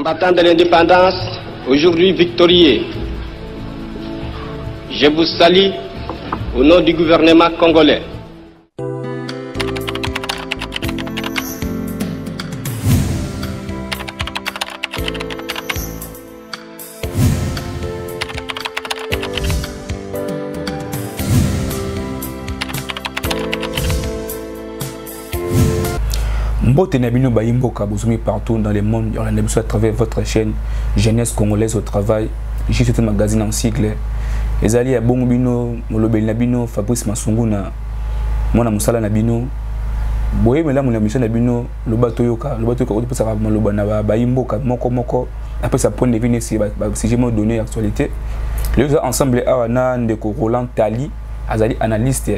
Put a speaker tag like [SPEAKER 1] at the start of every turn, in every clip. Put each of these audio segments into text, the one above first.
[SPEAKER 1] Combattants de l'indépendance, aujourd'hui victorieux, je vous salue au nom du gouvernement congolais.
[SPEAKER 2] Mbote Nabino Bayimboka, vous partout dans le monde, à travers votre chaîne Jeunesse Congolaise au Travail. Ici c'est un magazine en cycle. Les alliés à Bongobino, Molobel Nabino, Fabrice Masunguna, Mona Moussala Nabino. Boye mais là mon émission Nabino, le bateau yoka peut ça Malobana Bayimboka, Moko. Après ça point de vue si j'ai me donné actualité. Les ensemble Awana Ndeko Roland Tali, Azali analyste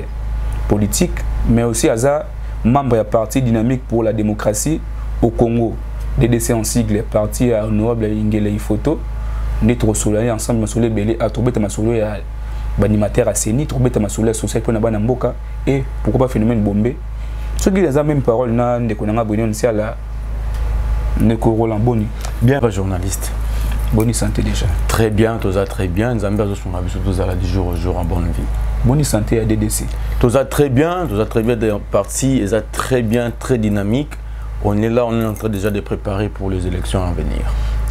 [SPEAKER 2] politique, mais aussi Aza membre du Parti dynamique pour la démocratie au Congo, DDC en sigle, parti à honorable Ingele Photo, notre soleil ensemble masoulé belé à trouver ta masoulé à animateur à Seni, trouver ta masoulé social pour Nabana Mboka et pourquoi pas phénomène bombé. Ce qui est la même parole na de Konanga Bonion c'est la Neko Roland Boni.
[SPEAKER 3] Bien journaliste.
[SPEAKER 2] Bonne santé déjà.
[SPEAKER 3] Très bien, Toza très bien. Nous avons besoin de jour au jour en bonne vie.
[SPEAKER 2] Bonne santé à DDC.
[SPEAKER 3] Toza très bien des partis, ils sont très bien, très dynamique. On est là, on est en train déjà de préparer pour les élections à venir.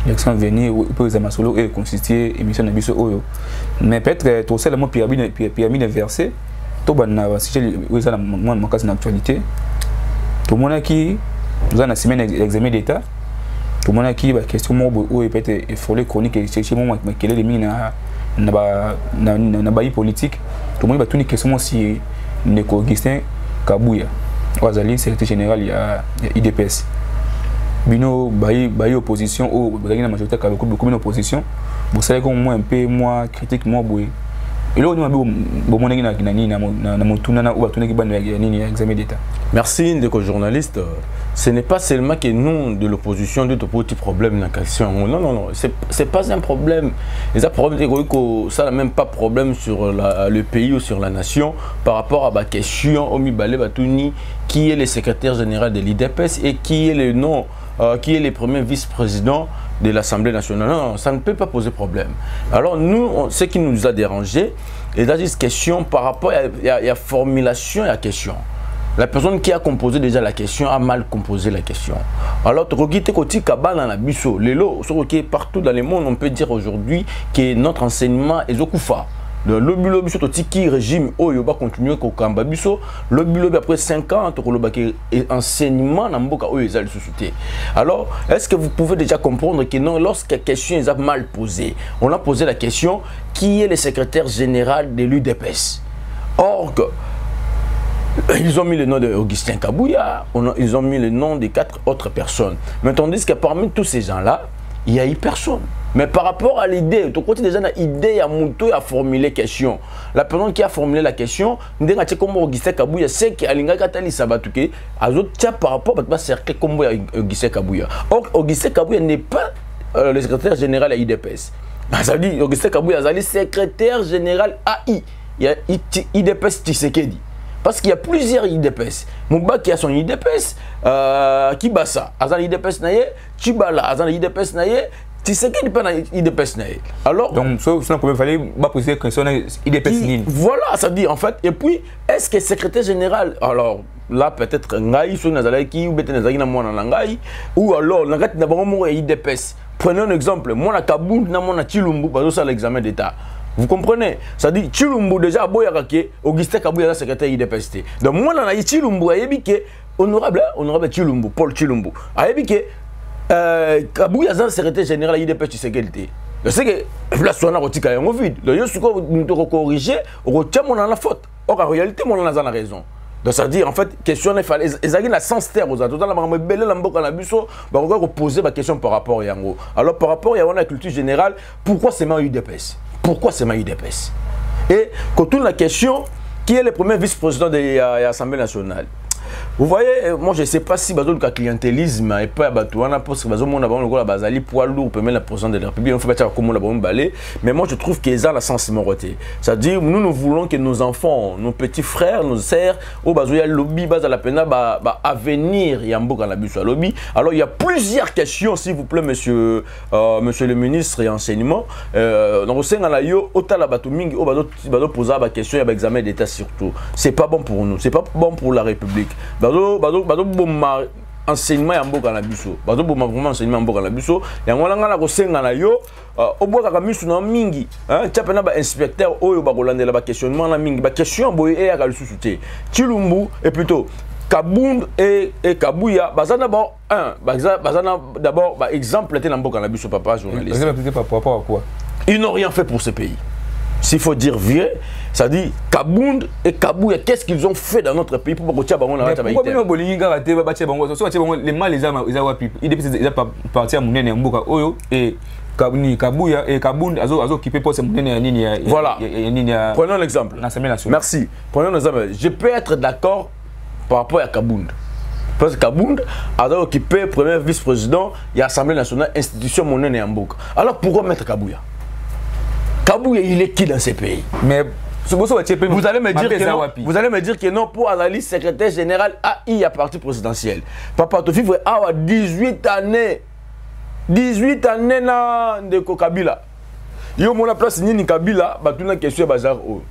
[SPEAKER 2] L'élection à venir, pour les Amasolo et constituer émission de Bisso Oyo. Mais peut-être tout ça, le mot pyramide inversée, tout le si j'ai mon cas d'actualité, tout le monde qui nous a une semaine d'examen d'État. Tout le monde qui a question où il peut être effrolé chronique et chercher moi quelle est les mines na baï politique. Tout le monde va tourner question si Neko Augustin Kabouya Ouazali secrétaire général il y a IDPS. Bino baï opposition ou la majorité qui a beaucoup d'opposition. Vous savez comme moi un peu moi critique moi boy. Et là on a bon mon na mon tourna ou tourner qui ban ni examen d'état.
[SPEAKER 3] Merci Ndeko journaliste. Ce n'est pas seulement que nous, de l'opposition, de petits problèmes dans la question. Non, c'est pas un problème. Les problèmes, ça n'a même pas de problème sur le pays ou sur la nation par rapport à la question Omibale Batouni, qui est le secrétaire général de l'IDPS et qui est le premier vice-président de l'Assemblée nationale. Non, ça ne peut pas poser problème. Alors nous, ce qui nous a dérangé, c'est juste question par rapport à la formulation et à la question. La personne qui a composé déjà la question a mal composé la question. Alors, partout dans le monde, on peut dire aujourd'hui que notre enseignement est okufa. Le lobby qui régime va continuer au Kambabiso. Le lobby après 5 ans, enseignement dans Mboka société. Alors, est-ce que vous pouvez déjà comprendre que non, lorsque la question est mal posée, on a posé la question qui est le secrétaire général de l'UDPS? Or, ils ont mis le nom d'Augustin Kabouya, ils ont mis le nom de 4 autres personnes. Mais tandis que parmi tous ces gens-là, il n'y a eu personne. Mais par rapport à l'idée, tu côté déjà l'idée à Mouto à formuler question. La personne qui a formulé la question, comme Augustin Kabouya, c'est qu'Alinga Katali Sabatuke, par rapport à cercle comme Augustin Kabouya. Or, Augustin Kabouya n'est pas le secrétaire général à IDPS. Ça veut dire Augustin Kabouya est le secrétaire général AI. Il y a IDPS Tshisekedi. Parce qu'il y a plusieurs IDPS. Mouba qui a son IDPS, Kibasa, Azan IDPS naye, Chibala, Azan IDPS naye, Tshisekedi pas IDPS naye. Alors,
[SPEAKER 2] donc, ça ne fallait pas poser que son IDPS nil.
[SPEAKER 3] Voilà, ça dit en fait. Et puis, est-ce que le secrétaire général, alors là peut-être Ngaï, sur Nazalaki, ou peut-être Nazalaki na mwana Ngaï, ou alors Nagati na bango IDPS. Prenons un exemple, moi na Kaboul, na mwana Chilumbu, parce que ça l'examen d'État. Vous comprenez? Ça dit Chilumbu déjà Boyarake, Augustin Kabouya secrétaire IDPS. Donc moi là Chilumbu ayebike honorable Chilumbu, Paul Chilumbu. Ayebike Kabouya secrétaire général IDPS Tshisekedi. Je sais que la soana rotika yango vide. Le yosuko nous corriger, on retient mon la faute. Or en réalité mon a la raison. Donc ça veut dire en fait question il fallait ezaki na sens terre aux autres la maman belé la mboka na biso ba on va poser ma question par rapport à yango. Alors par rapport à la culture générale, pourquoi c'est ma UDPS? Pourquoi c'est ma UDPS? Et quand on la question, qui est le premier vice-président de l'Assemblée nationale? Vous voyez, moi je ne sais pas si le clientélisme et pas Batouana, parce que le Bazali poids lourd peut mettre la présidente de la République, on fait pas comme on balai, mais moi je trouve qu'ils ont la sensibilité. C'est-à-dire, nous voulons que nos enfants, nos petits frères, nos sœurs, au Bazoya lobby, base à la peine, avenir, il y a un beau canabus à lobby. Alors il y a plusieurs questions, s'il vous plaît, monsieur le ministre et enseignement. Donc au sein de la yo, autant la Batuming, au Bazo poser la question, il y a l'examen d'État surtout. C'est pas bon pour nous, c'est pas bon pour la République. Bazo enseignement ya mboka na biso bazo boma vraiment enseignement mboka na biso ya ngwana ngana ko senga na yo obwaka ka misu na mingi tia pena ba inspecteur oyo ba kolandela ba questionnement na mingi ba question boye e ya ka lisusu te Chilumbu et plutôt Kabund et Kabuya bazana ba bazana d'abord ba exemple te na mboka na biso papa journaliste
[SPEAKER 2] par rapport à quoi?
[SPEAKER 3] Ils n'ont rien fait pour ce pays. S'il faut dire vrai, ça dit Kabund et Kabouya, qu'est-ce qu'ils ont fait dans notre pays pour que les mal les ils parti à Mounene Mboka Oyo et Kabouya et Kabund azo occupé pour ces Mounene. Voilà. Prenons l'exemple. Merci. Prenons l'exemple. Je peux être d'accord par rapport à Kabund. Parce que Kabund a occupé premier vice-président de l'Assemblée nationale, institution Mounene Mboka. Alors pourquoi mettre Kabouya? Kabouya, il est qui dans ces pays? Mais vous allez me dire que non, pour Azali, secrétaire général AI à parti présidentiel. Papa, tu vivre à 18 années. 18 années de Kabila. Yo mon place ni Kabila, bah tu n'as question bazar o.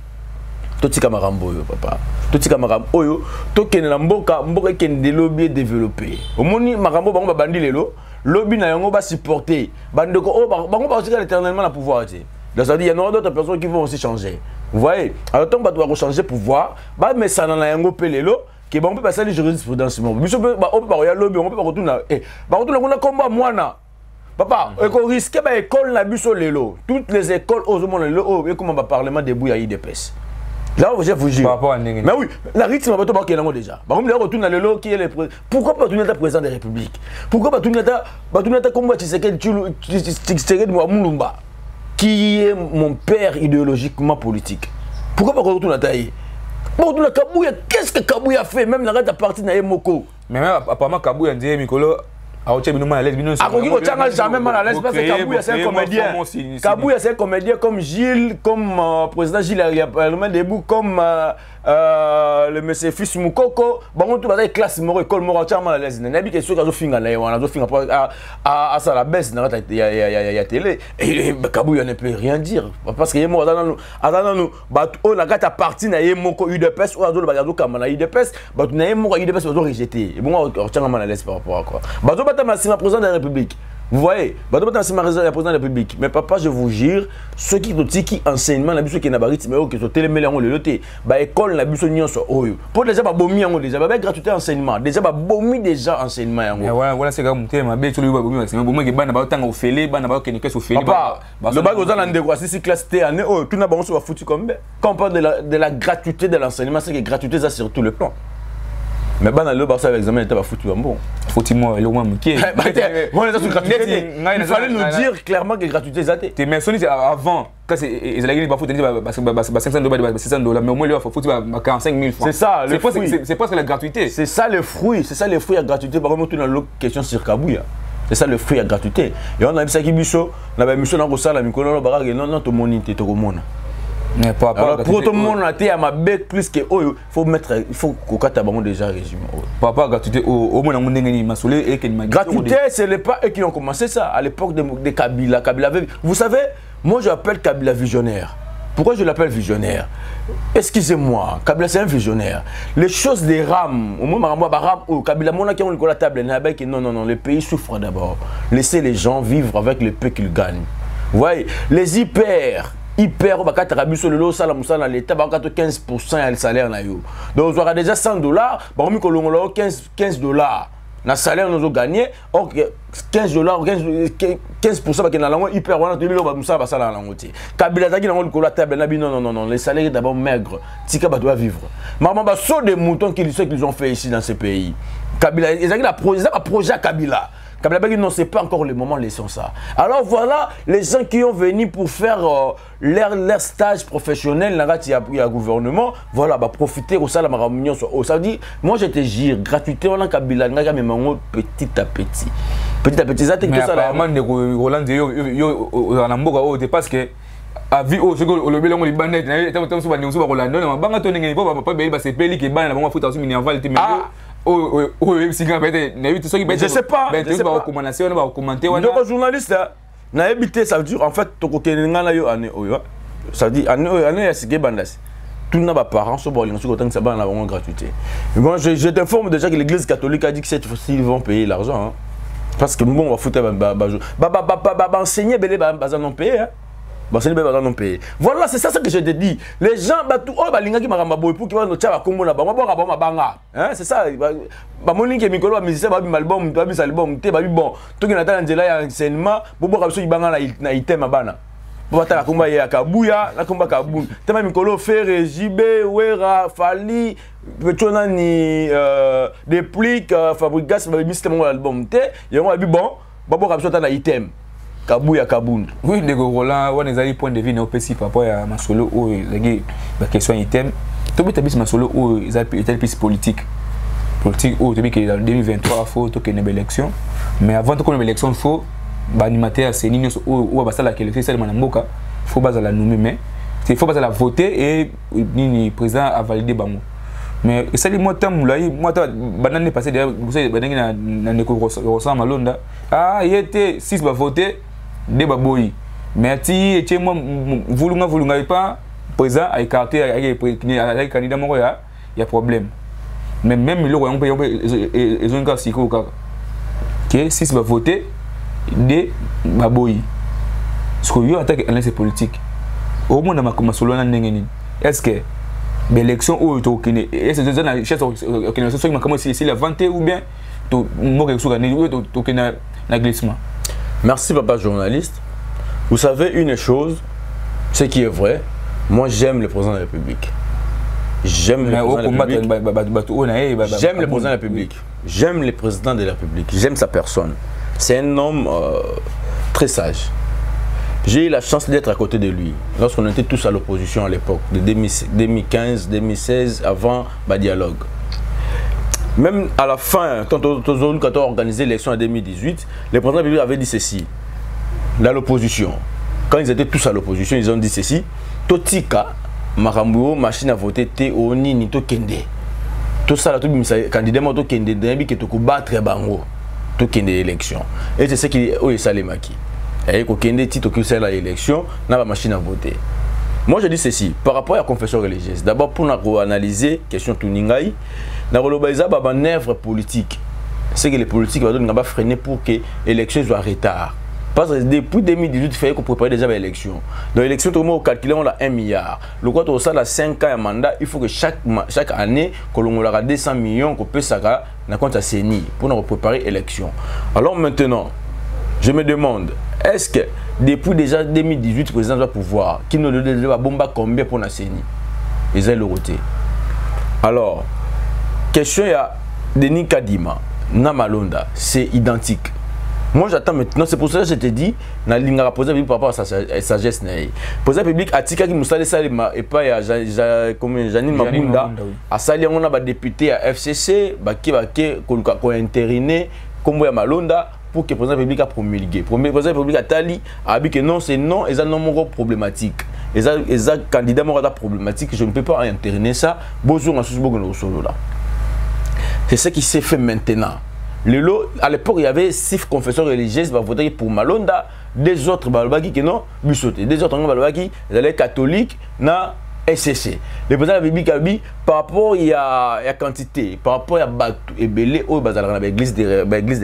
[SPEAKER 3] Toti kamarambo yo papa. Toti kamaram oyo, to ken na mboka ken de lobby développé. Au moni marambo bango ba bandi lelo, lobby na yango ba supporter. Bandeko o bango ba aussi éternellement la pouvoir té. C'est-à-dire, il y a d'autres personnes qui vont aussi changer. Vous voyez? Alors, tant que tu dois changer pouvoir, mais ça n'en a un peu pelelo, qui on peut passer les jurisprudence. On peut retourner. On a combat moi. Papa, on risque l'école na biso lelo. Toutes les écoles aux monde lelo, et comme un parlement debout à IDPS. Là, je vous dis. Mais oui, la rythme va te là déjà. Par exemple, retourne à lelo qui est le président. Pourquoi pas tourner à président de la République? Pourquoi pas tourner à combat Tshisekedi Mulumba? Qui est mon père idéologiquement politique. Pourquoi pas retourner à taille? Kabouya, qu'est-ce que Kabouya a fait? Même la reste à partir de Moko.
[SPEAKER 2] Mais même apparemment Kabouya dit Mikolo.
[SPEAKER 3] Jamais mal à l'aise parce que Kabouya c'est un comédien. Kabouya c'est un comédien comme Gilles, comme président Gilles Debout, comme le monsieur Fils Moukoko. Bon, tout va être classe moro école moro mal à l'aise. Nabi question que finga na on a finga à ça la baisse na ya télé et Kabouya ne peut rien dire parce que yemo adana nous ba o la gata parti na yemoko UDPS ou azo ba kama na UDPS ba na yemoko UDPS ozo rejeter. Et bon on mal à l'aise par rapport à quoi. C'est ma président de la République. Vous voyez, c'est ma président de la République. Mais papa, je vous jure, ceux qui enseignement, la biso qui n'a pas rythme, qui sont télémélés en le loté, bah école la biso n'y en soit oyo. Pour déjà pas bomi en déjà, bah gratuité enseignement, déjà pas bomi déjà enseignement en.
[SPEAKER 2] Voilà, c'est comme thème, bah tu le vois bomi, c'est bomi qui ban about tant au félé, ban about qui n'est que au félé.
[SPEAKER 3] Papa, le bag aux alendes de quoi si classe T année, oh tout n'a pas on se va foutu comme quand on parle de la gratuité de l'enseignement, c'est que gratuité ça sur tout le plan. Mais ben le Barça avec l'examen était pas foutu en bon.
[SPEAKER 2] Faut-il-moi le moins qui
[SPEAKER 3] il fallait nous dire clairement que gratuité ça t'es.
[SPEAKER 2] Mais Sony avant quand ils allaient pas foutre parce que $500 mais au moins il faut foutre 45 000 francs.
[SPEAKER 3] C'est ça le fruit.
[SPEAKER 2] C'est pas la gratuité.
[SPEAKER 3] C'est ça le fruit, à gratuité par contre dans l'autre question sur Kabouya. C'est ça le fruit à gratuité. Et on a vu ça qui biso, on a vu ça dans la micro non baraque non to monite to komona.
[SPEAKER 2] Mais pas
[SPEAKER 3] pour tout le monde à ma bec plus que il faut qu'on bango déjà régime.
[SPEAKER 2] Papa gratuité au moins on ngeni masolé et qu'il m'a
[SPEAKER 3] gratuité c'est les pas eux qui ont commencé ça à l'époque de Kabila. Vous savez, moi j'appelle Kabila visionnaire. Pourquoi je l'appelle visionnaire? Excusez-moi, Kabila c'est un visionnaire. Les choses des rames, au moins ram Kabila mona qui ont la table non, le pays souffre d'abord. Laissez les gens vivre avec le peu qu'ils gagnent. Vous voyez, les hyper bakata rabiso le lot sala musala l'état bakata 15% le salaire na yo. Donc on aura déjà $100 ba mi ko longolo $15 na salaire nous ont gagné. OK $15 15% ba na lango hyper wana to bilo ba musala ba sala na lango ti. Kabila zaki na ngolo la table na bi non les salaires d'abord maigres. Tika ba doit vivre. Maman ba saut des moutons qu'ils ont fait ici dans ce pays. Kabila ils ont un projet Kabila. Kabila Baki, non, c'est pas encore le moment, laissons ça. Alors voilà, les gens qui ont venu pour faire leur stage professionnel, il y a un gouvernement, voilà, bah, profiter au salaire, ça veut dire, moi je te jure, gratuité, on a Kabila, petit à petit. Petit à petit, ça
[SPEAKER 2] mais apparemment, Roland, parce que a vu au second le bilan les bandettes tant souvent nous Rolando na banga to ngeni pas beli ba sepeli ke bana bango futa su minerval te mais si quand peut-être na eu tout ça qui
[SPEAKER 3] je sais pas
[SPEAKER 2] je sais pas recommandation on va commenter on
[SPEAKER 3] donc journaliste na habité ça veut dire en fait to ko kenga na yo ane oyo ça dit ane ya sike bandas tout n'a pas parents so bolinga so tant que ça bana bango gratuité moi je t'informe déjà que l'église catholique a dit que cette fois-ci ils vont payer l'argent hein. Parce que bon on va foutre enseigner belé bazan non payer hein. Voilà, c'est ça que je te dis. Les gens, c'est ça. Kabuya Kabund.
[SPEAKER 2] Oui, les Roland, on a des points de vue néopéci par rapport à Masolo ou la question item. Tout le monde Masolo ou ils ont été plus politique. Politique ou tu dis que en 2023 il faut qu'il y ait une élection. Mais avant qu'on ait une élection, il faut animateur à ces lignes ou à basa la élection c'est le manamboka. Il faut basa la nommer mais il faut basa la voter et le président a validé bango. Mais ça dit moi tam là moi banane passé derrière vous savez banane na négociation Malonda. Ah il était 6 va voter. De baboyi mais ti chez moi voulunga pas président a écarté avec candidat moko ya problème mais même le on peut ils ont encore siko que 6 va voter de baboyi ce que yo attaque l'analyse politique au monde ma solo na ndengeni est-ce que l'élection ou to kene est-ce que na chef kene so ma comment si la vente ou bien to mo que so gagner ou to kene na glissement.
[SPEAKER 3] Merci papa journaliste. Vous savez une chose, ce qui est vrai, moi j'aime le président de la République. J'aime le président de la République. J'aime le président de la République. J'aime le président de la République. J'aime sa personne. C'est un homme très sage. J'ai eu la chance d'être à côté de lui lorsqu'on était tous à l'opposition à l'époque, de 2015, 2016, avant le dialogue. Même à la fin, quand on a organisé l'élection en 2018, le président de la République avait dit ceci, dans l'opposition. Quand ils étaient tous à l'opposition, ils ont dit ceci, Totika, Marambo, machine à voter, Théoni, Nito Kende. Tout ça, tout le candidat, Moto Kende, Dembi, qui est battre Bango, tout Kende élection. Et c'est ce qui est Salemaki. Et que Kende, Tito, qui c'est l'élection, n'a pas machine à voter. Moi, je dis ceci, par rapport à la confession religieuse, d'abord pour analyser la question de Tuningaï, dans le une œuvre politique. C'est que les politiques vont freiner pour que l'élection soit en retard. Parce que depuis 2018, il fallait qu'on prépare déjà l'élection. Dans l'élection, tout le monde calcule, on a 1 milliard. Le quoi, on a 5 ans de mandat, il faut que chaque année, qu'on ait 200 millions, qu'on peut ça dans compte à CENI pour nous préparer l'élection. Alors maintenant, je me demande, est-ce que depuis déjà 2018, le président doit pouvoir, qui nous donne la bombe combien pour la CENI? Ils ont le roté. Alors, question il y a Denis Kadima, Namalonda, c'est identique. Moi j'attends maintenant, c'est pour ça que je te dis, Nalinga a posé par rapport à sa sagesse. Le président public a dit qu'il Moussa Salima et pas Janine Mabunda, à Sali on a des députés à FCC, qui va intériné comme Malonda pour que le président public a promulgué. Le président public a Tali a dit que non, c'est non, et ça non problématique. Et ça candidat problématique, je ne peux pas entériner ça. Bonjour à tous là. C'est ce qui s'est fait maintenant. À l'époque, il y avait 6 confessions religieuses qui votaient pour Malonda, des autres Balbaki qui n'ont pas des autres Balbaki, les catholiques, na SCC. Le président de la République a dit par rapport à la quantité, par rapport à Batou et Belé, l'église des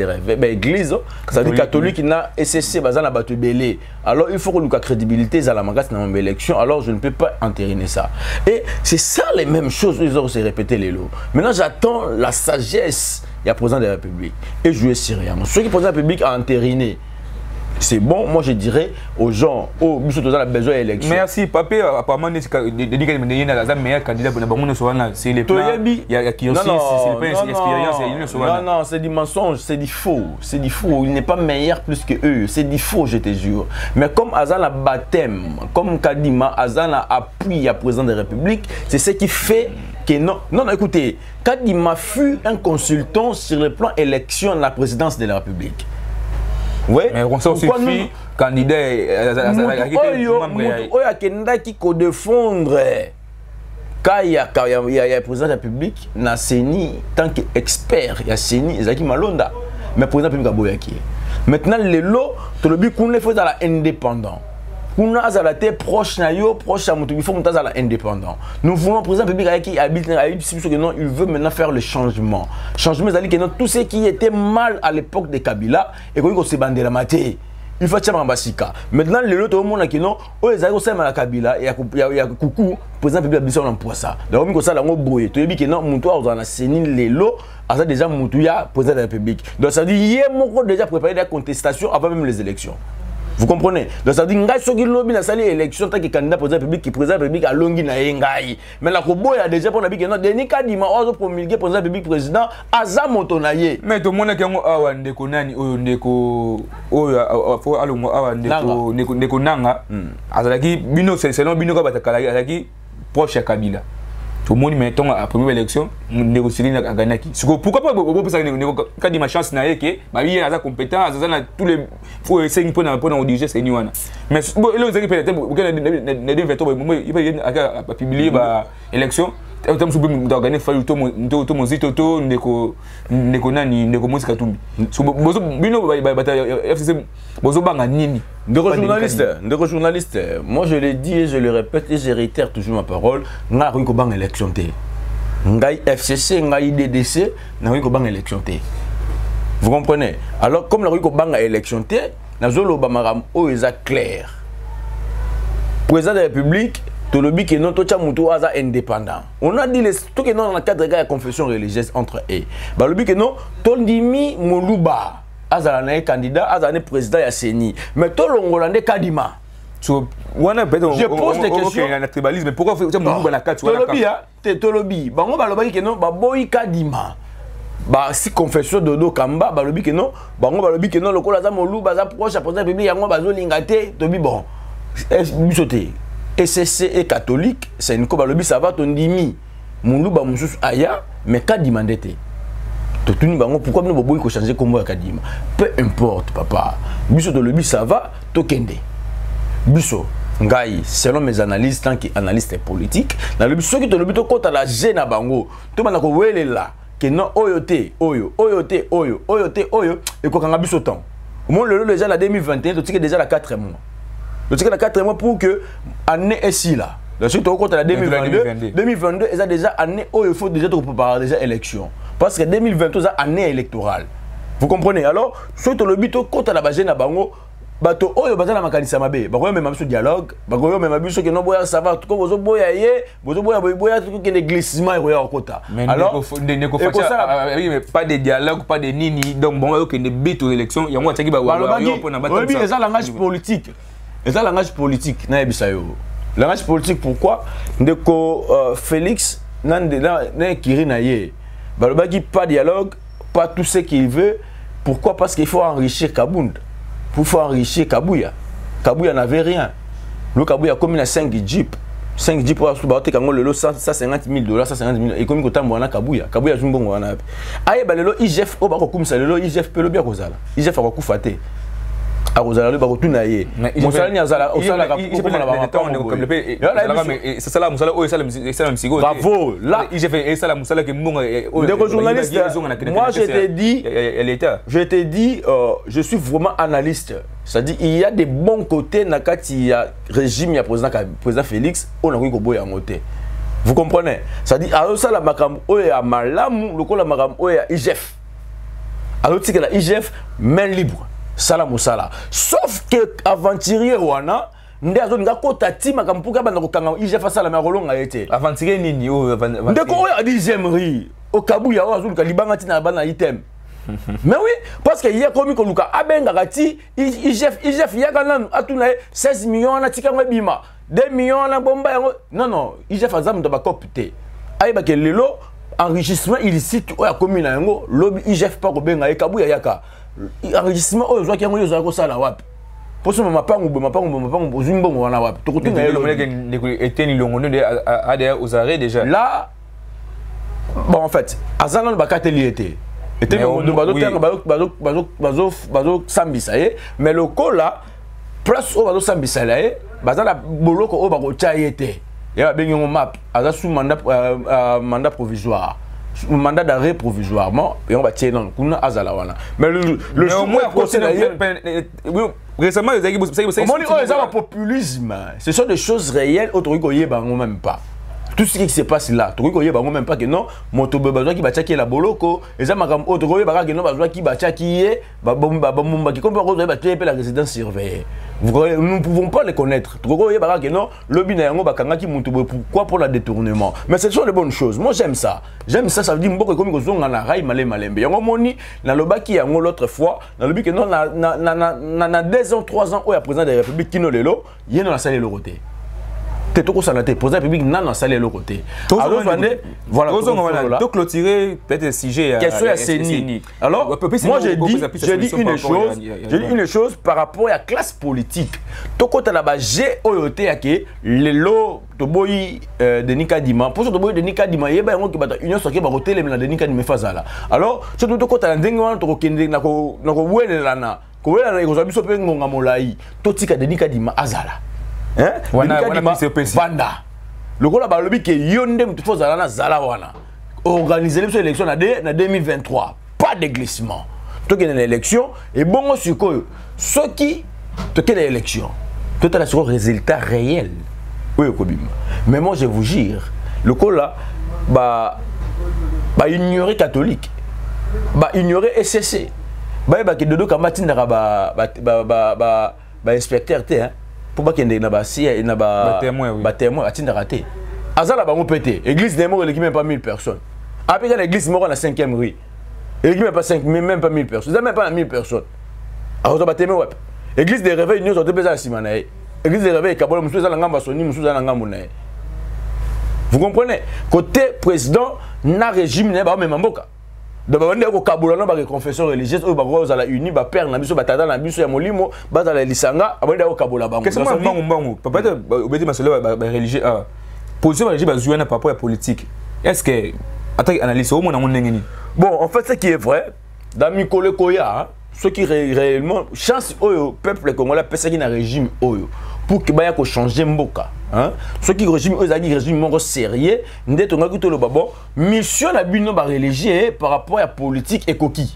[SPEAKER 3] rêves, l'église, ça veut dire catholique, na SCC, bazala Batou et Belé. Alors il faut que la crédibilité à la magasin dans l'élection, alors je ne peux pas entériner ça. Et c'est ça les mêmes choses, ils ont se répété les lots. Maintenant j'attends la sagesse. Il y a le président de la République et jouer sérieux. Ceux qui président de la République a entériné c'est bon. Moi, je dirais aux gens, oh, nous sommes besoin d'élection.
[SPEAKER 2] Merci, Papé. Apparemment, le meilleur candidat pour c'est les plans. Il y a qui aussi, c'est l'expérience.
[SPEAKER 3] Non, c'est du mensonge, c'est du faux. C'est du faux. Il n'est pas meilleur plus que eux. C'est du faux, je te jure. Mais comme Azan a baptême, comme Kadima, Azan a appui à président de la République, c'est ce qui fait que non. Non, écoutez, Kadima fut un consultant sur le plan élection de la présidence de la République. Oui,
[SPEAKER 2] mais on s'en suffit, candidat
[SPEAKER 3] qui peut défendre quand il y a le président de la République, na Seni, tant qu'expert, il y a Seni, Zaki Malonda, mais le président de la République a maintenant, le lot, tu le but qu'on est fait dans l'indépendant. Qu'on a été proche à il faut qu'on soit indépendant. Nous voulons, le président de la République qui habite, il veut maintenant faire le changement. Changement, c'est-à-dire que tout ce qui était mal à l'époque de Kabila, et qu'on s'est bandé la maté. Il faut que Mambasika. Maintenant, le lot, tout le monde a dit non, ils ont été à Kabila, et il y a coucou, le président de la République a dit ça. Donc, il y a un bruit. Tu as dit que non, mon toit, on a saigné les lots, à ça déjà, mon toit, président de la République. Donc, ça veut dire qu'il y a déjà préparé des contestations avant même les élections. Vous comprenez? Donc ça dit que si on a une élection tant que candidat président de la République, qui président de la République a longi na yengai. Mais la Kobo a déjà pour la République non Denis Kadima ozo promulguer président de la République président aza motonaye.
[SPEAKER 2] Mais tout le monde qui a awa ndeko nani ndeko oyo fo alongo awa ndeko nanga azalaki bino selon bino ka batakala azalaki proche à Kabila. Tout le monde mettons à la première élection, négocier à Ganaki. Pourquoi pas quand il ma chance n'a que ma vie a compétent, tous les faut essayer pour diriger ces nuances. Mais là vous avez peut-être il va publier l'élection. Autant que vous organisez tout ndeko nani ndeko Moïse Katumbi. Bino FCC bozo banga nini.
[SPEAKER 3] De journaliste, moi je le dis et je le répète et je réitère toujours ma parole, nga ko banga élection té. Ngai FCC, ngai DDC, na ko banga élection té. Vous comprenez? Alors comme la ko banga élection té, na zolo ba maram o eza clair. Président de la République Tolobi que non tocha muto aza indépendant. On a dit tout que non dans le cadre de la confession religieuse entre eux. Bah le but que non Tondimi Moluba azala candidat azala président ya Seni. Mais Tolongolande Kadima.
[SPEAKER 2] So je
[SPEAKER 3] pose des questions.
[SPEAKER 2] Il y a tribalisme. Pourquoi faut Moluba na carte
[SPEAKER 3] Tolobi bango ba lobi que non ba boy Kadima. Bah si confession dodo kamba ba lobi que non bango ba lobi que non lokola za Moluba za proche président de République yango bazo lingate tobi bon. Bisoté. SSC est catholique, c'est une coba, ça va ton dimi. Mon loup, aya, mais Kadima ndete. Pourquoi nous avons changer comme Kadima? Peu importe, papa. Biso de lobby, ça va, tokende. Biso, ngai, selon mes analyses, tant qu'analyste politique, dans le biso qui te lobby, to compte à la gêne à bango. Tout le monde a dit là, que non, oyote, oyo, et qu'on a biso temps. Au moins, le déjà la 2021, tu sais déjà la 4 mois. Le ticket de 4 mois pour que l'année est si là. Le suite au compte de la 2022, ils ont déjà année où il faut déjà préparer déjà élection. Parce que 2022 c'est année électorale. Vous comprenez? Alors, suite au lobby au compte de la base na bango, bato oyo bazana makanisa mabe, bakoyo même sur dialogue, bakoyo même biso que non boya ça va tout bozo boya tout que les glissements et au quota.
[SPEAKER 2] Alors, pas de dialogue, pas de nini, donc bon que des bêtes aux élections, il y a moi qui va
[SPEAKER 3] oui, c'est un langage politique. C'est un langage politique. Langage politique, pourquoi? Ndeko Félix n'a pas de dialogue, pas tout ce qu'il veut. Pourquoi? Parce qu'il faut enrichir Kabound. Il faut enrichir Kabouya. Kabouya n'avait rien. Le Kabouya a commis 5 jeeps. 5 jeeps pour acheter le 150 000 $, 150 000 $. Et comme il y a Kabouya, Kabouya joue bon. Aïe, le IGF, au bas comme ça, le IGF peut le bien causer. IGF a beaucoup faté. À Rosalie, Barotunaye. Mon salaire, il c'est ça là, mon salaire, bravo, là, j'ai fait ça là, mon salaire qui est bon. Moi, je t'ai dit, je suis vraiment analyste. C'est-à-dire, il y a des bons côtés dans le régime, il y a président Félix, on a eu un côté. Vous comprenez? C'est-à-dire, alors ça, la Makam, Oya Malam, le coup, la Makam, Oya IGF. Alors, tu sais que la IGF, main libre. Sala musala. Sauf que aventurier wana ndazo ngakota tima kampuka bana kokanga IGF sala ma rolonga été.
[SPEAKER 2] Aventurier nini o
[SPEAKER 3] ndeko oya 10e ri o Kabuya o azulu kalibanga tina bana item. Mais oui, parce qu'il y a comme Luka Abengagati, IGF Yaganan, à tout 16 millions, à Tika Bima, 2 millions, à Bomba. Non, IGF Azam de Bakopte. Aïe, Lelo, enrichissement illicite, ou à commune, lobby IGF pas au Benga et Kabou Yaka. Enrichissement, aux gens qui ont eu ça la WAP. Pour ce moment, pas aux Zumbo, on a WAP. Tout
[SPEAKER 2] le était aux arrêts déjà.
[SPEAKER 3] Là, bon, en fait, Azanan Bakateli était. Et mais le cas là, place au Sambisa là, bazala boloko au bagocha était. Il y a bien un map, sous mandat provisoire. Mandat d'arrêt provisoirement et on va tirer dans le Azalawana. Mais le récemment, les populisme, ce sont des choses réelles, autres que même pas. Tout ce qui se passe là, tu ne même pas que non, mon tobe besoin qui bacha qui est la boloko, et ça m'a comme autre que non besoin qui bacha qui est, qui comme la résidence surveillée. Nous ne pouvons pas les connaître. Tu que non, le binaire bakanga qui monte pourquoi pour le détournement. Mais ce sont de bonnes choses. Moi j'aime ça. J'aime ça, ça veut dire que comme ils ont un rail malé malembe. Yango moni dans le baki yango l'autre fois, dans le but que non na 2 ans 3 ans où il y a président de la République qui no lelo, il y a dans la salle le côté. Tout ça été posé public non salé le côté. Alors voilà.
[SPEAKER 2] Donc clôturer peut-être sujet
[SPEAKER 3] question à CENI. Alors moi j'ai dit une chose par rapport à la classe politique. Tout côté là-bas j'ai oyoté à que les lots de boy de Nikadima pour ce de boy de Nikadima il y a un qui bata union soké ba hôtel mais de Nikadima fazala. Alors surtout tout côté là ndenge to kende na ko welelana ko welelana ko zabiso pe ngonga molai to tika de Nikadima azala. Hein? Vanda. Le gars là, le qui yonde faut zala zala wana. Organiser l'élection en 2023. Pas de glissement. Tu as une élection et bon sur quoi ceux qui tu as l'élection. Tu as le résultat réel. Oui, mais moi je vous jure, le gars là ignorer catholique. Ignorer SCC. Que de deux kamatin inspecteur hein. Pour pas qu'il y ait des témoins à tinder raté. Azala va péter. Église des morts, il n'y a même pas 1000 personnes. Après l'église mort à la 5e rue. Il n'y a même pas 1000 personnes. Il n'y a même pas 1000 personnes. Alors ça va témoin. Église des réveils, nous sommes déjà à Simanae. Église des réveils, Kabolo, nous sommes à Ngamba Soni, nous sommes à Ngamba. Vous comprenez? Côté président, na régime n'est pas même en boca. De bande au Kabula na ba confession religieuse au bago za la uni ba père na biso batata na biso ya molimo ba za la lisanga abande au Kabula bango.
[SPEAKER 2] Qu'est-ce que bango papa de obédi masolo ba religieux position religieux ba jouer na par rapport à politique. Est-ce que attaque analyse au moins ngeni?
[SPEAKER 3] Bon, en fait ce qui est vrai dans Mikole Koya, ce qui réellement chance au peuple congolais pesa qui na régime oyo pour que baya ko changer mboka. Hein? Ce qui régime mon sérieux, mission la bino ba religieux par rapport à la politique et coquille.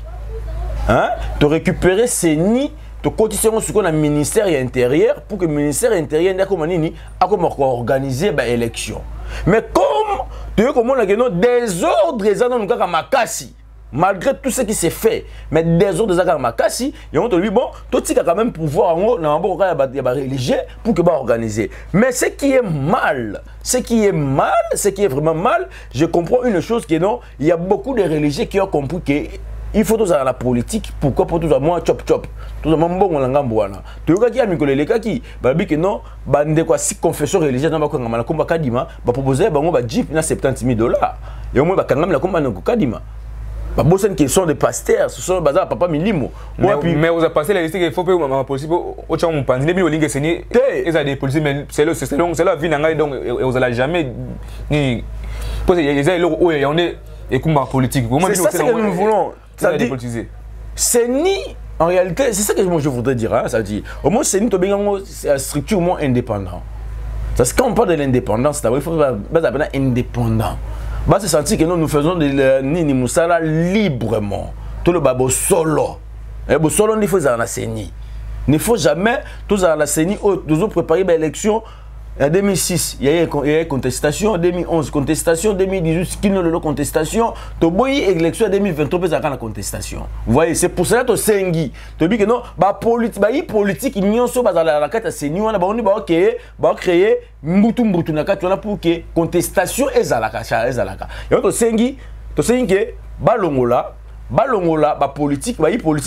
[SPEAKER 3] Hein? De récupérer ces nids, de continuer sur le ministère intérieur pour que le ministère intérieur a organiser l'élection. Mais comme tu veux comment des ordres dans makasi. Malgré tout ce qui s'est fait, mais des autres des Makassi, ils ont dit bon, tout ce qui a quand même pouvoir en haut, religieux pour que organiser. Mais ce qui est mal, ce qui est vraiment mal, je comprends une chose qui est non, il y a beaucoup de religieux qui ont compris que il faut tous à la politique. Pourquoi pour tous à moi chop chop, tous à mon bon on l'engambouana. Tu vois qui a mis les kaki, babi que non, bande quoi si confession religieuse dans ma comme combat kadima, ba proposer bango ba jeep na $70,000. Et au moins ba quand même la combat no kadima. Pas besoin qui sont des pasteurs, ce sont bazar papa milimo.
[SPEAKER 2] Mais vous avez passé la liste qu'il faut pas possible au champ mon pan. Début au ligne c'est ils ont des policiers mais c'est la vie n'anga donc vous allez jamais ni parce qu'il y a là où on est et combat politique.
[SPEAKER 3] C'est ça que nous voulons. Ça dit c'est ni en réalité c'est ça que moi je voudrais dire hein, ça dit au moins c'est ni to bengango structure moins indépendant. Parce que quand on parle de l'indépendance, il faut être indépendant. Bah, c'est senti que nous faisons des Nini Moussala librement. Tout le babo solo. Et solo, il faut en enseigner. Il ne faut jamais tous en enseigner. Nous avons préparé l'élection en 2006. Il y a eu contestation. En 2011, contestation. En 2018, il y a eu contestation. Il y a eu élection en 2023, il y a eu contestation. Vous voyez, c'est pour cela que tu as dit que non, politique, il y a la carte à Séni, on a créé Mbutu na kati pour que contestation est à la cacha. Et on te sengi que balongola balongola ba politique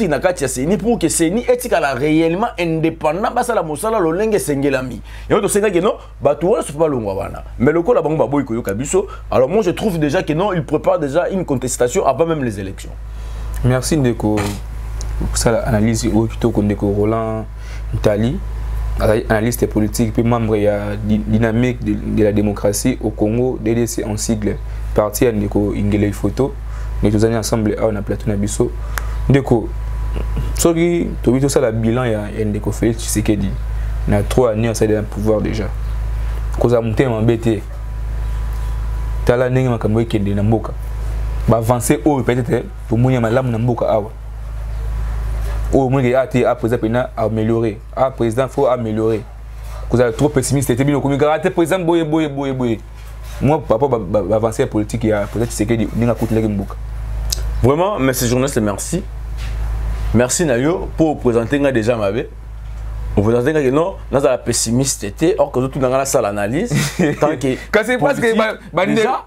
[SPEAKER 3] na kati ya CENI pour que CENI etikala réellement indépendant basa la mosala lolenge sengelami et autre senga que non bato wala se balongwa wana mais le ko la bango baboy ko yoka biso alors moi je trouve déjà que non il prépare déjà une contestation avant même les élections.
[SPEAKER 2] Merci Ndeko pour ça l'analyse au plutôt que Ndeko Roland Ntali analyste politique puis membre il y a dynamique de la démocratie au Congo DDC en sigle parti Ndeko Ingele Photo nous tous années ensemble on a plateau na biso Ndeko soki to bito ça la bilan ya Ndeko Félix Tshisekedi na 3 années ça a pouvoir déjà cause monter m'embêter tala ndenge makambo ekende na mboka ba avancer au peut-être pour monya malamu na mboka awa au moins il a été à président améliorer à président faut améliorer cause trop pessimiste était bien comme garantie président boye moi papa va avancer politique ya peut-être Tshisekedi ninga kutile mboka.
[SPEAKER 3] Vraiment, merci journaliste, merci. Merci Nayo pour présenter déjà ma vie. Vous présentez que non, nous avons la pessimiste, or que tout dans la salle analyse. Tant que
[SPEAKER 2] quand c'est parce que
[SPEAKER 3] déjà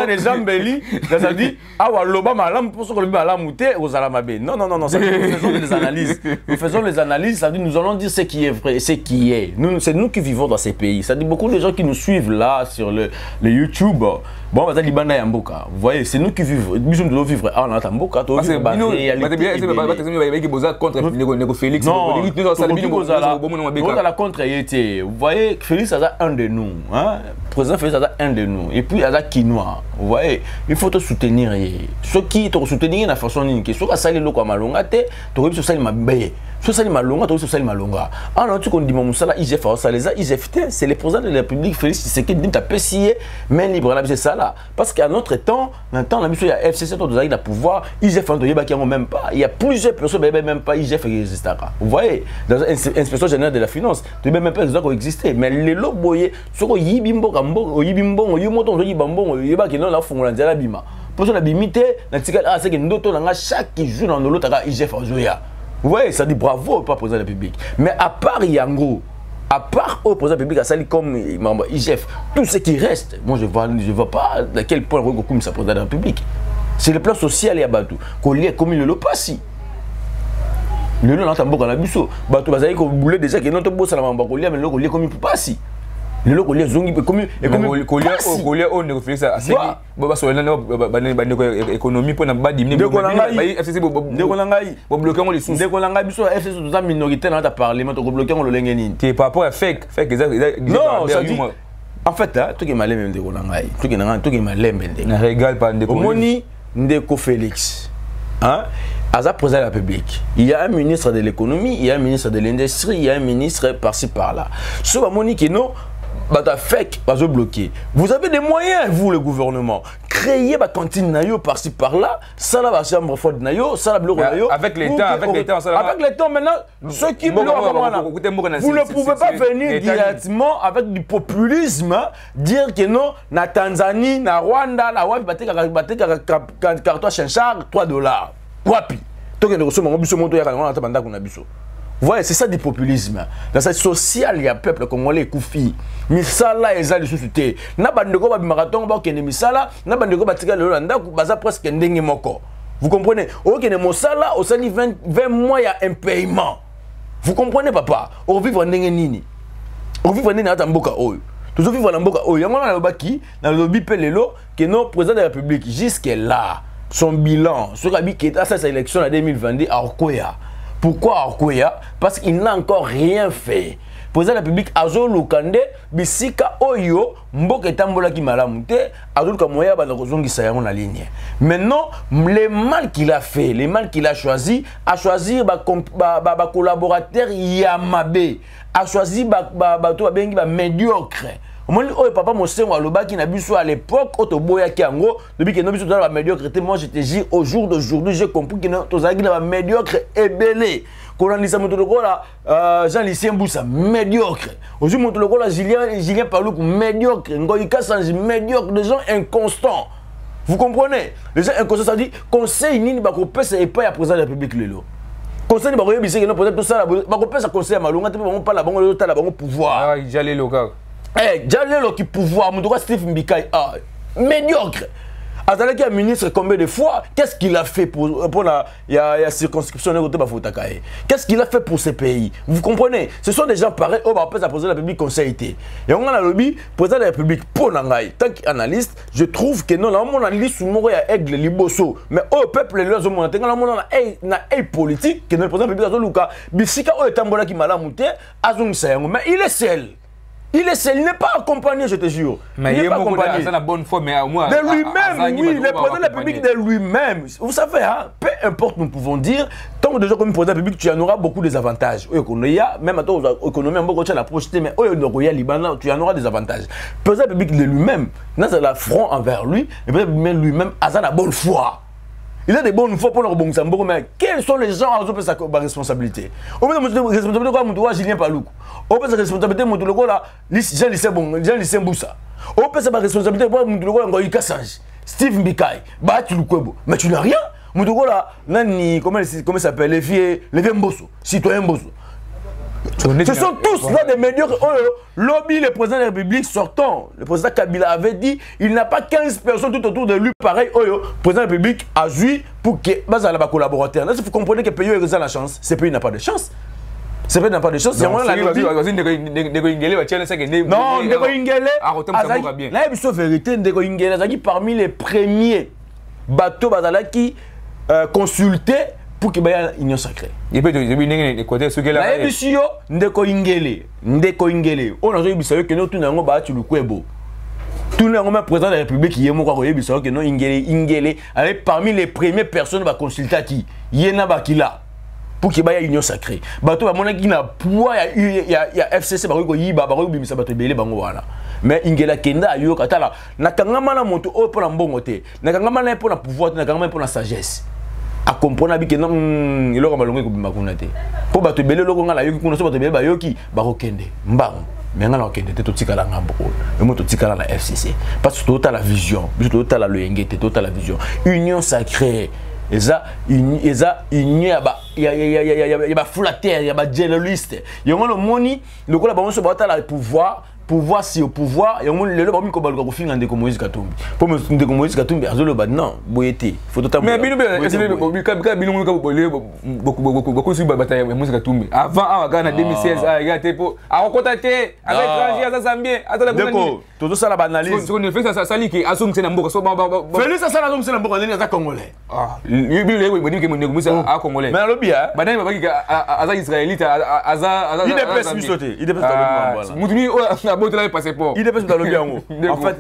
[SPEAKER 3] les gens belli, ça dit ah wa loba malam pour ce que le malam outé aux alamabé. Non, ça dit nous faisons des analyses. Nous faisons les analyses, ça dit nous allons dire ce qui est vrai et ce qui est. Nous c'est nous qui vivons dans ces pays. Ça dit beaucoup de gens qui nous suivent là sur le YouTube. Bon, on va dire Yamboka. Vous voyez, c'est nous qui vivons. Nous devons vivre en Yamboka. Parce que
[SPEAKER 2] contre Félix.
[SPEAKER 3] Non, la contre était. Vous voyez, Félix a un de nous. Hein? Président Félix a un de nous. Et puis, il a Kinois. Vous voyez, il faut te soutenir. Ceux qui te soutiennent de façon unique. Ceux qui salent le quoi malonga, tu aurais pu se salir ma baie. Ceux qui salent malonga, tu aurais pu se salir malonga. Alors, tu connais mon moussala, IGF, c'est le président de la République, Félix Tshisekedi, dit ta PCA, mais libre, c'est ça là. Parce qu'à notre temps, maintenant, il y a FCC, il y a pouvoir, IGF, même pas. Il y a plusieurs personnes, même pas IGF qui existent. Vous voyez, dans l'inspection générale de la finance, tu ne même pas qu'ils ont existé. Mais les lots, ce qu'on y bimbo, yibimbo, yumoto, yibambo, yiba qui n'ont la fond, la bima. Pour ça, la bimité, c'est que nous, chaque jour dans l'autre, IGF, vous voyez, ça dit bravo au président de la République. Mais à part Yango, à part au président de la République, à salir comme IGF, tout ce qui reste, moi je ne vois pas à quel point on comme ça président de la République. C'est le plan social et abattu. Comme il le passe. Le lot n'entend pas dans la biso. Bateau basaï qu'on voulait déjà que notre boss à la mamba colia, mais le collier comme il peut pas si. Le lot collier zongi comme et comme
[SPEAKER 2] le collier on ne fait ça. C'est boba sur l'économie pour ne pas diminuer. FCC bloquer on les sous.
[SPEAKER 3] Dès qu'on a biso FCC tout ça minoritaire dans ta parlement, on bloquer on le lengeni.
[SPEAKER 2] Tu par rapport à fake
[SPEAKER 3] non, ça dit en fait là, tout qui m'a l'aimé de Rolangai, tout qui m'a l'aimé de.
[SPEAKER 2] Ne régale pas de
[SPEAKER 3] Moni Ndeko Félix. Hein? À président de la République, il y a un ministre de l'économie, il y a un ministre de l'industrie, il y a un ministre par-ci par-là. Ce que Monique non, fake, bloqué. Vous avez des moyens, vous le gouvernement, créer ma cantine nayo par-ci par-là, ça la chambre forte nayo, ça la bureau nayo.
[SPEAKER 2] Avec l'État,
[SPEAKER 3] maintenant, ceux qui vous ne pouvez pas venir directement avec du populisme, dire que non, na Tanzanie, na Rwanda, na Wapi, carton Chenchard, $3. Wapi. Vous voyez, c'est ça du populisme. Dans cette sociale, il y a un peuple congolais koufi. Misala et Zali sous-souté. N'a pas de quoi marathon, n'a pas de misala, n'a pas de quoi bâtir le Rwanda, baza presque ndenge moko. Vous comprenez? Ok, ne mosala, au sali 20 mois, il y a un paiement. Vous comprenez, papa? On vit en ndenge nini. On vit en ndenge nata mboka oyo. Toujours vivre en mboka oyo. Yamana na baki, na lobi pelelo, que non président de la République jusque là. Son bilan, ce qui est à cette élection en 2022 à Orkoya. Pourquoi Orkoya? Parce qu'il n'a encore rien fait. Le président de la République, Azo Lukande, Bisika Oyo, Mboka Tambola qui m'a lamonté, Azo Kamoya, Badarozongi Sayaron la ligne. Maintenant, le mal qu'il a fait, le mal qu'il a choisi collaborateur Yamabe, a choisi médiocre. Papa Mosengo Alobaki na biso à l'époque Otoboya Kiango depuis que nous biso dans la médiocrité. Moi je te dis au jour d'aujourd'hui j'ai compris que nous avons la médiocre et belé. Quand on dit ça Jean-Lucien Boussa médiocre. Aujourd'hui mon Julien Palou médiocre. Ngoïka Sanji médiocre, des gens inconstants. Vous comprenez? Les gens inconstants, ça dit conseil nini bako pesa et pas à président de la République lelo. Conseil bako yebisi que non peut-être tout ça bako pesa conseil Malonga te pas la bango le ta la bango pouvoir.
[SPEAKER 2] Ah, j'allais local.
[SPEAKER 3] Eh, Jalelo qui pouvoir, mon droit Steve Mbikai, médiocre. Azalaki a ministre combien de fois? Qu'est-ce qu'il a fait pour la circonscription de Bafotakae? Qu'est-ce qu'il a fait pour ces pays? Vous comprenez? Ce sont des gens pareils. Oh, bah, président de la République conseil. Et on a le lobby, président de la République, pour Nangaï, tant qu'analyste, je trouve que non, là, on a liste sous mon aigle liboso. Mais au peuple, les gens ont un politique, que le président de la République, Bissika, oh, est un bon qui m'a la montée, mais il est seul. Il est seul, il n'est pas accompagné, je te jure.
[SPEAKER 2] Mais il n'est pas accompagné. C'est la bonne foi, mais au moins.
[SPEAKER 3] De lui-même, oui, le président de la République de lui-même. Vous savez, hein, peu importe, nous pouvons dire, tant que déjà comme président de la République, tu en auras beaucoup des avantages. Même à ton économie, tu as la projeté, mais tu en auras des avantages. Le président de la République de lui-même, c'est l'affront envers lui, le président de lui-même a la bonne foi. Il a des bonnes fois pour le bon Sambo, mais quels sont les gens qui ont sa responsabilité? Au moins, la responsabilité de Julien Paloukou. Au moins, la responsabilité de Jean Lycée Mboussa. Au moins, la responsabilité de Ngoï Kassange, Steve Mbikai, Batu Lukwebo. Mais tu n'as rien. Comment il s'appelle? Les vieux Mbosso, citoyen Mbosso. Ce sont tous là des médiocres. Lobby, le président de la République sortant. Le président Kabila avait dit il n'a pas 15 personnes tout autour de lui. Pareil, le président de la République a joué pour que base à la collaborateur. Vous comprenez que le pays a la chance. Ce pays n'a pas de chance. Ce pays n'a pas de chance. Non, la vérité, parmi les premiers bateaux qui consultés pour qu'il y ait une union sacrée. Il peut y côté ce qu'elle a dit. Ndeko Ingele. On a dit que nous tous n'avons pas le Kwebo. Tout le monde président de la République qui est mort que non Ingele avec parmi les premières personnes va consulter qui Yena Bakila pour qu'il y ait une union sacrée. Bateau mon qui n'a poids il y a FCC bako yiba bako bimisa bato belé bango wana. Mais Ingela Kenda yo katala nakangama na moto o pour la mbongo te. Nakangama na pour la pouvoir, nakangama pour la sagesse. A comprendre que non il aura malongé ko bimakuna te po bato belé loko ngala yoki kuna so bato belé ba yoki ba kokende mbang mais ngala okende te to tikala ngambo et mo to tikala la FCC parce que total la vision total la loyengete total la vision union sacrée eza union ya ba flatter ya ba jealiste yongo lo moni lokola ba so ba la pouvoir si au pouvoir et on le ba mi ko baluka ko finga ndeko Moïse Katumbi pour me ndeko Moïse Katumbi azolo ba non boyete faut totalement mais bino beaucoup sur bataille Moïse Katumbi avant à Ghana 2016 a gâté pour a contacter avec étranger à Zambie attends ndeko todo ça la analyse on fait ça sali ki asum c'est na mboka so Félix ça la asum c'est na mboka ndeni za congolais ah lui boni ke ndeko Moïse a congolais mais lobi hein badai ba ki aza israélite aza il dépasse misoté il dépasse dans le mutuni il passeport. Il dépasse dans le bien. En fait,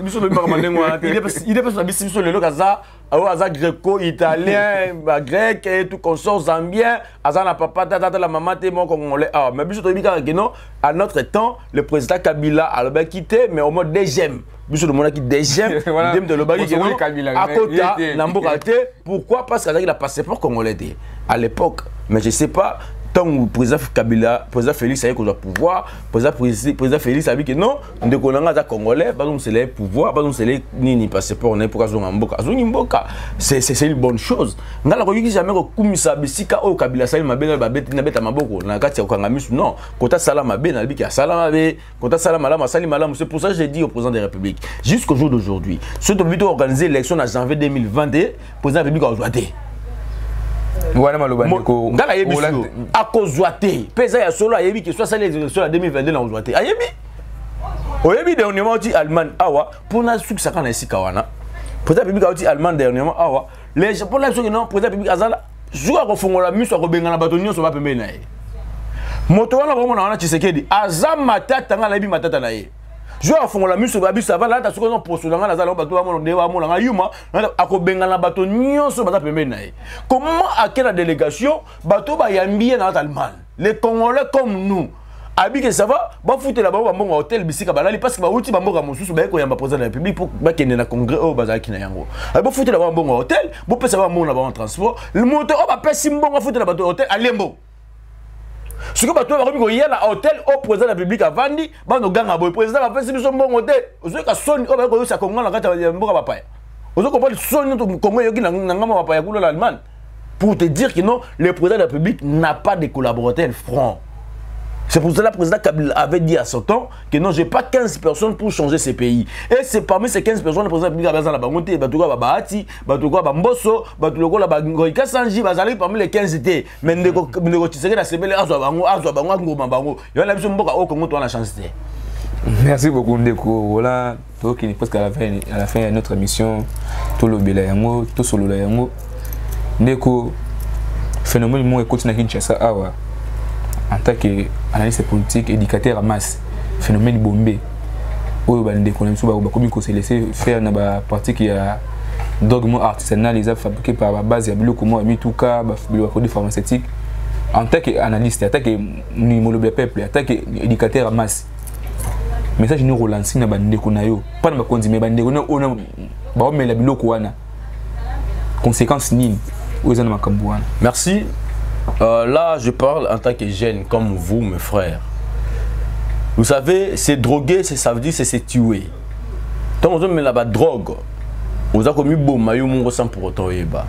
[SPEAKER 3] il dépasse la bise sur le locaza, aza gréco, italien, grec et tout consort zambien, aza la papa, la maman, t'es mon congolais. Ah, mais biso que non, à notre temps, le président Kabila a le quitté, mais au mode deuxième. Biso de mon qui deuxième, deuxième de l'obagi qui à côté, n'ambokate. Pourquoi? Parce qu'il a le passeport congolais à l'époque. Mais je sais pas. Tant que le président Kabila, le président Félix a eu le pouvoir, le président Félix a dit que non, on est congolais, pas donc c'est le pouvoir, pas donc c'est le ni passeport, on est pour Mboka. C'est une bonne chose. On a dit jamais que Kumisa Bissika au Kabila Salim Mabena Babet Nabeta Maboko, na kati ya Kangamis non, kota Salama Ben albi ki Salama be, kota Salama Lama Salimala, c'est pour ça que j'ai dit au président de la République jusqu'au jour d'aujourd'hui, ce qui a organisé l'élection en janvier 2022, le président de la République a aujourd'hui. Voilà maloba ndeko ngala yebi so akozwate pesa ya solo ayebi que soit les élections en 2022 na ozwate ayebi oyebi dernièrement ti Allemagne awa pour na succès kana esika wana président public a ti Allemagne dernièrement awa les pour la chose non président public azala joua ko fongola miso ko bengana bato nyonso ba pembe na ye moto wana ko mona wana Tshisekedi azama matata ngala yebi matata na ye je vais faire la musique babi ça va là parce que on pose dans la salle bato amona ndeba amona nga yuma akobenga na bato nyonso bata pembe na ye comment à quelle délégation bato ba yambie na Allemagne les Congolais comme nous abi que ça va ba foutre là-bas ba mbongo hôtel bisika balali parce que ba uti ba mboka mosusu ba ko yamba président de la République pour ba kende na congrès au bazaki na yango ba foutre là-bas mbongo hôtel bo pesa ba mbongo na ba transport le moto ba pesa mbongo foutre là-bas hôtel à Lembo. Ce que tu as dit, il y a un hôtel au président de la République à Vandi, le président a fait un bon hôtel. Vous avez sonné, vous avez dit, Congo, vous avez sonné, Congo, l'Allemagne. Pour te dire que non, le président de la République n'a pas de collaborateurs francs. C'est pour cela que le président Kabila avait dit à son temps que non, je n'ai pas 15 personnes pour changer ces pays. Et c'est parmi ces 15 personnes, le président Kabila a dit Batouka Bahati, Batouka Bamboso, Batouka Bangoika Sanji, Bazali parmi les 15 étés. Mais Ndeko Tshisekedi a semé les Azobango, Azobango, Mambango. Il y a l'habitude au Congo, tu as la chance.
[SPEAKER 2] Merci beaucoup Ndeko. Voilà, toi qui est presque à la fin de notre émission, tout le Bélayango, tout solo Layango. Ndeko, phénomène moi écoute na Kinshasa awa. En tant qu'analyste politique, éducateur à masse, phénomène bombé. Où Ndeko Ndeko comme il s'est laissé faire dans la partie qui a dogme artisanal, les a fabriqués par la base de Biloko Mituka, le produit pharmaceutique. En tant qu'analyste, en tant que peuple, en tant qu'éducateur à masse. Message nous relancer na bandeko na yo pas na bakonzi mais bandeko na ona ba omela biloko wana conséquences nini oza na makambo wana.
[SPEAKER 3] Merci. Là je parle en tant que jeune comme vous mes frères. Vous savez c'est droguer, ça veut dire c'est se tuer. Tant on met la drogue on a commis boma yo mongo sans pour autant yeba.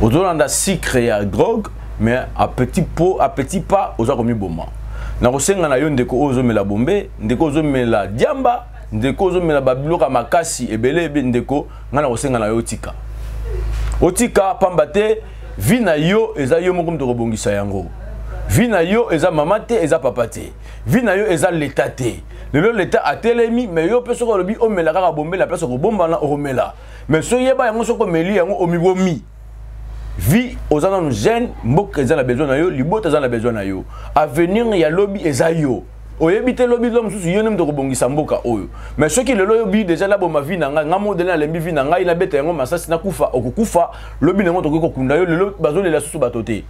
[SPEAKER 3] On a sucre et drogue mais à petit pot à petit pas on a commis boma. Nakosenga na yo ndeko ozomela bombe, ndeko ozomela diamba, ndeko ozomela babiloka makasi ebele ndeko ngana kosenga na yo tika. Otika pambate vi na yo eza yo moko mto kobongisa yango. Vi na yo eza mama te eza papa te. Vi na yo eza l'état te. Lelo l'état a telemi mais yo peso ko lobi omela kaka bombe la place ko bomba na omela. Mais so yeba yango soko meli yango omibomi. Vie aux gens jeunes, mbok eza na besoin na yo, libota eza na besoin na yo. Avenir ya lobby eza yo. Oyebite lobby l'homme sous yo nem to kobongisa mboka oyo. Mais ceux qui le lobby déjà là bon ma vie na nga modèle na lembi vie na nga ina beta yango masasi na kufa okukufa lobby nango to kokunda yo lelo bazo lela susu batote.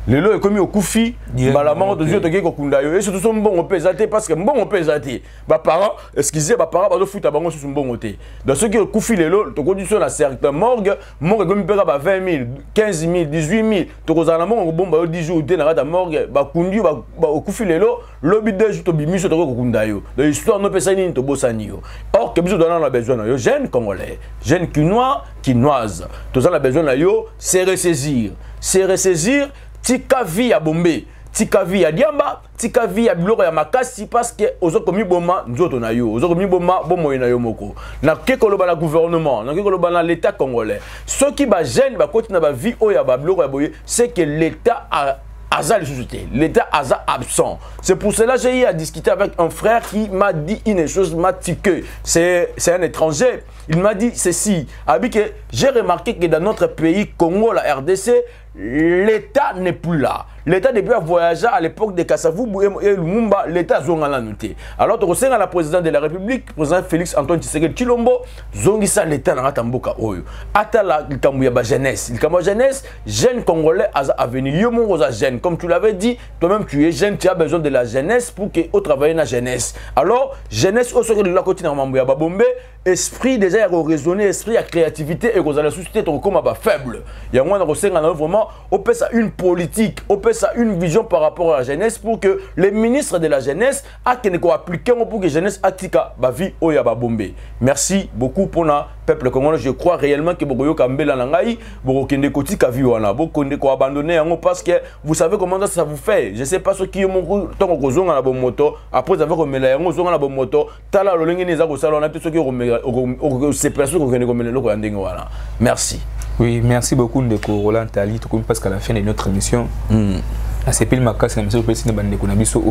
[SPEAKER 3] Lelo est commis au koufi, malaman de Dieu te geko kunda yo. Et surtout son bon pesate parce que bon pesate. Ba parents, excusez, ba parents ba foot bango sur son bon côté. Dans ceux qui au koufi lelo, to condition na certain morgue comme pega ba 20 000, 15 000, 18 000. To kozana mongo bon ba 10 jours te na ta morgue, ba kundi ba au koufi lelo, lobby de to bimiso to geko kunda yo. De histoire no pesa ni to bosani yo. Or que biso donnant la besoin yo, jeune congolais, jeune quinoise. To ça la besoin na yo, c'est ressaisir. Tika vie à Bombé, tika vie à Diamba, tika vie à Biloko ya Makasi parce que ozo komi boma nzoto na yo, ozo komi boma bomo na yo moko. Na kekolo ba la gouvernement, na kekolo ba na l'état congolais. Ceux qui ba gêne ba continue ba vie o ya ba Biloko ya boye, c'est que l'état a Aza les sociétés, l'État Aza absent. C'est pour cela que j'ai eu à discuter avec un frère qui m'a dit une chose, m'a tiqué. C'est un étranger. Il m'a dit ceci. J'ai remarqué que dans notre pays, Congo, la RDC, l'État n'est plus là. L'État depuis à voyager à l'époque de Kassavou et Lumumba, l'État zonga la noté. Alors, tu sais, la présidente de la République, président Félix Antoine Tshisekedi Tshilombo, zongisa l'État dans la mboka oyo. Atala l'kamouya ba jeunesse. L'kamouya jeunesse, jeune congolais à venir. Yo mon rosa jeune. Comme tu l'avais dit, toi-même tu es jeune, tu as besoin de la jeunesse pour que au travailler la jeunesse. Alors, jeunesse au secret de la côté dans Mamouya Babombe, esprit déjà à raisonner, esprit à créativité et aux la société comme ba faible. Il y a moins de ressentir vraiment, on peut ça une politique, on peut ça une vision par rapport à la jeunesse pour que les ministres de la jeunesse a appliquer pour que la jeunesse atika ba vie oya ba bombe. Merci beaucoup pour le peuple congolais. Je crois réellement que Bogoyo Kambela Nangai, Bogokende Kotika Viwana, Bokonde ko abandonner parce que vous savez comment ça vous fait. Je sais pas ce qui est mon temps au zonga la bonne moto après avoir remis la yango zonga la bonne moto tala lolenge neza ko sala on a tout ce qui au ces personnes ko kende ko mele loko ndenge wana. Merci.
[SPEAKER 2] Oui, merci beaucoup Ndeko Roland Tali, tout comme parce qu'à la fin de notre émission, à ces pays makas, la mission précise de Bandeko Nabiso,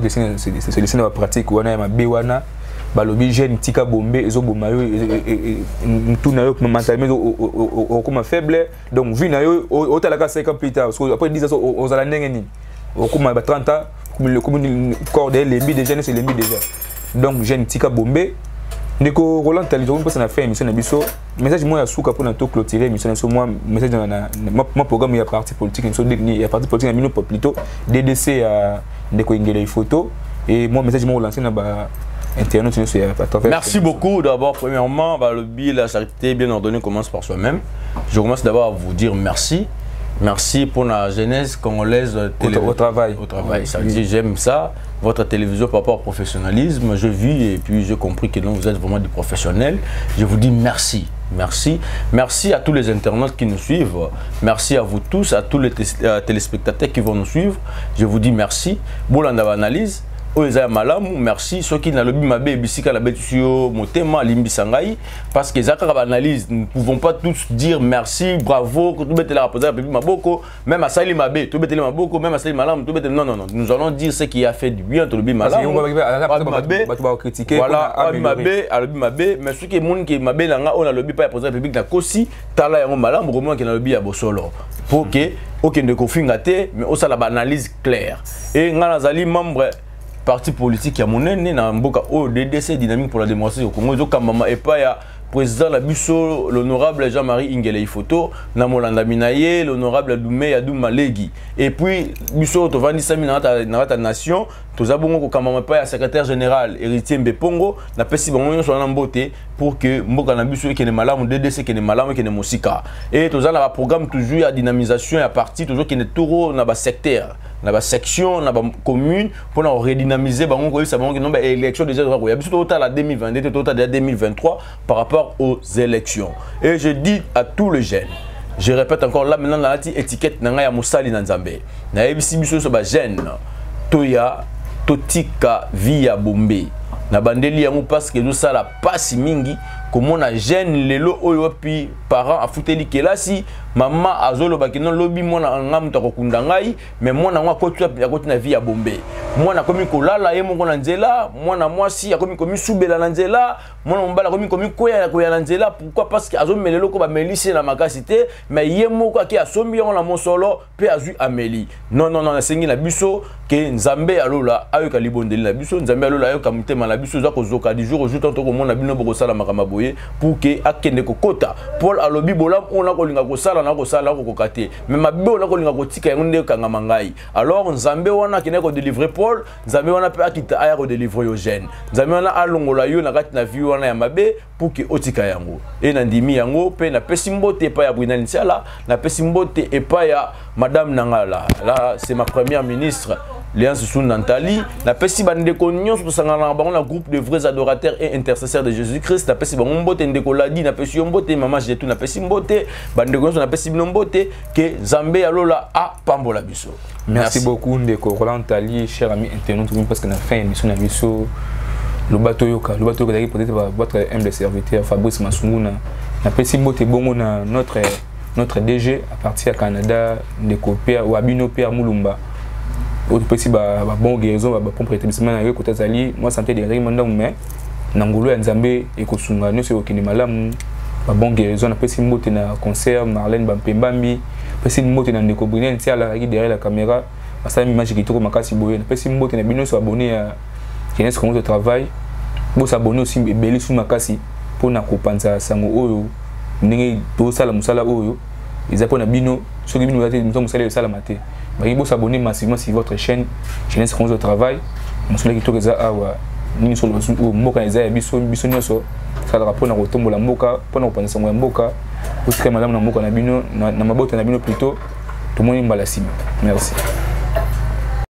[SPEAKER 2] c'est le dessin de la pratique, on a ma béwana, balobi jeune tika bombe, ezo bomayo, tout nayo mentalement au comme faible, donc vu nayo au talaka 5 ans plus tard, parce que après 10 ans aux alandengeni, au comme 30 ans, comme le corps de l'embi déjà, c'est l'embi déjà, donc jeune tika bombe. Ndeko Roland Tali, je pense qu'on a fait une émission de Bisso. Message moi à Souka pour nous clôturer l'émission. Moi message dans mon programme il y a parti politique, il y a parti politique à minute plutôt DDC à Ndeko Ingele photo et moi message moi lancé dans internet sur
[SPEAKER 3] Merci beaucoup d'abord premièrement le bill la charité bien ordonnée commence par soi-même. Je commence d'abord à vous dire merci. Merci pour la jeunesse congolaise
[SPEAKER 2] au travail.
[SPEAKER 3] Au travail, ça veut dire j'aime ça. Votre télévision par rapport au professionnalisme, je vis et puis j'ai compris que non, vous êtes vraiment des professionnels. Je vous dis merci. Merci. Merci à tous les internautes qui nous suivent. Merci à vous tous, à tous les téléspectateurs qui vont nous suivre. Je vous dis merci. Bolanda analyse. Merci. Ceux qui n'ont pas mabé bisika la betio motema limbisangai parce que zaka analyse nous ne pouvons pas tous dire merci bravo que tout bête la rapporter maboko même à Sali mabé tout bête maboko même à Sali malam tout bête non nous allons dire ce qui a fait du bien tout le malam critiquer voilà mabé mais ceux qui monde qui mabé langa on a le pas président public na kosi tala yango malam vraiment qui na le ya bosolo pour que aucun de confingate mais on a l'analyse claire et ngana zali membre parti politique ya monene na mboka ODDC dynamique pour la démocratie au Congo et pas ya président la biso l'honorable Jean-Marie Ingele Ifoto na molanda minaye l'honorable Doumé Yadou Malegi et puis biso to vandi sami na ta nation to zabongo ko kamama pa ya secrétaire général Héritier Mbepongo na pesi bango so na mbote pour que mboka na biso ke ne malamu DDC ke ne malamu ke ne mosika et to za na programme toujours ya dynamisation ya parti toujours ke ne touro na ba secteur na ba section na ba commune pour na redynamiser bango ko sa bango que non ba élection déjà ko ya biso total la 2022 total de 2023 par rapport aux élections. Et je dis à tous les jeunes, je répète encore là maintenant la étiquette nanga ya musali na nzambe na ebisi biso so ba jeune toya totika via bombe na bandeli yango parce que nous ça la passe mingi comme on a jeune lelo oyo pi parents afuteli kelasi maman azolo bakino lobi mona ngam ta kokunda ngai mais mona ngwa kotu ya kotu na vie ya bombe mona komi kolala ye mongo na nzela mona mwasi akomi komi subela na nzela mona mbala komi koya na nzela pourquoi parce que azomelelo ko ba melisi na makasi te mais ye moko aki asombi yango na mosolo pe azui ameli non sengi na biso ke nzambe alola ayoka libondeli na biso nzambe alola ayoka mutema na biso za kozoka du jour au jour tanto ko mona bino boko sala makama boye pour que akende kokota Paul alobi bolam on a kolinga ko sala na ko sala ko kokate mais mabe on a kolinga ko tika yango nde kanga mangai alors nzambe wana kene ko délivrer Paul nzambe wana pe akita aya ko délivrer yo jeune nzambe wana alongola yo na kati na vie wana ya mabe pour que otika yango et na ndimi yango pe na pesi mbote pa ya Bwinani Ntiala na pesi mbote e pa ya madame Nangala là c'est ma première ministre Léance Sou Nantali, la pesi bande konyon sur sangana bango na groupe de vrais adorateurs et intercesseurs de Jésus-Christ, la pesi bango mbote ndeko ladi na pesi mbote maman jetu na pesi mbote bande konyon na pesi mbote que Zambé alola a pambola biso.
[SPEAKER 2] Merci beaucoup ndeko Roland Tali, cher ami internaute parce que na fin émission na biso le bateau yoka peut-être votre humble serviteur Fabrice Masunguna na pesi mbote bongo na notre DG à partir à Canada ndeko Père ou Abino Père Mulumba. Autre petit bon guérison bon préétablissement na côté zali moi santé de règlement mais nangolo ya nzambe ekosunga nyo so okini malamu ba bon guérison na pesi mbote na concert Marlène Bampembambi pesi mbote na ndeko Bwinani Ntiala qui derrière la caméra basala image kitoko makasi boye na pesi mbote na bino so abonné à Jeunesse Congo de travail bo s'abonner aussi ebeli sou makasi pour na kopanza sango oyo ndenge to sala musala oyo izapo na bino soki bino yate musala yo sala mate il faut s'abonner massivement sur votre chaîne Jeunesse Congo de travail. Je suis là qui est là ni sur le moka eza biso nyoso ça rapport na kotombo la moka pour na kopanza sango ya mboka aussi madame na moka na bino na mabota na bino plutôt tout le monde mbala sima. Merci.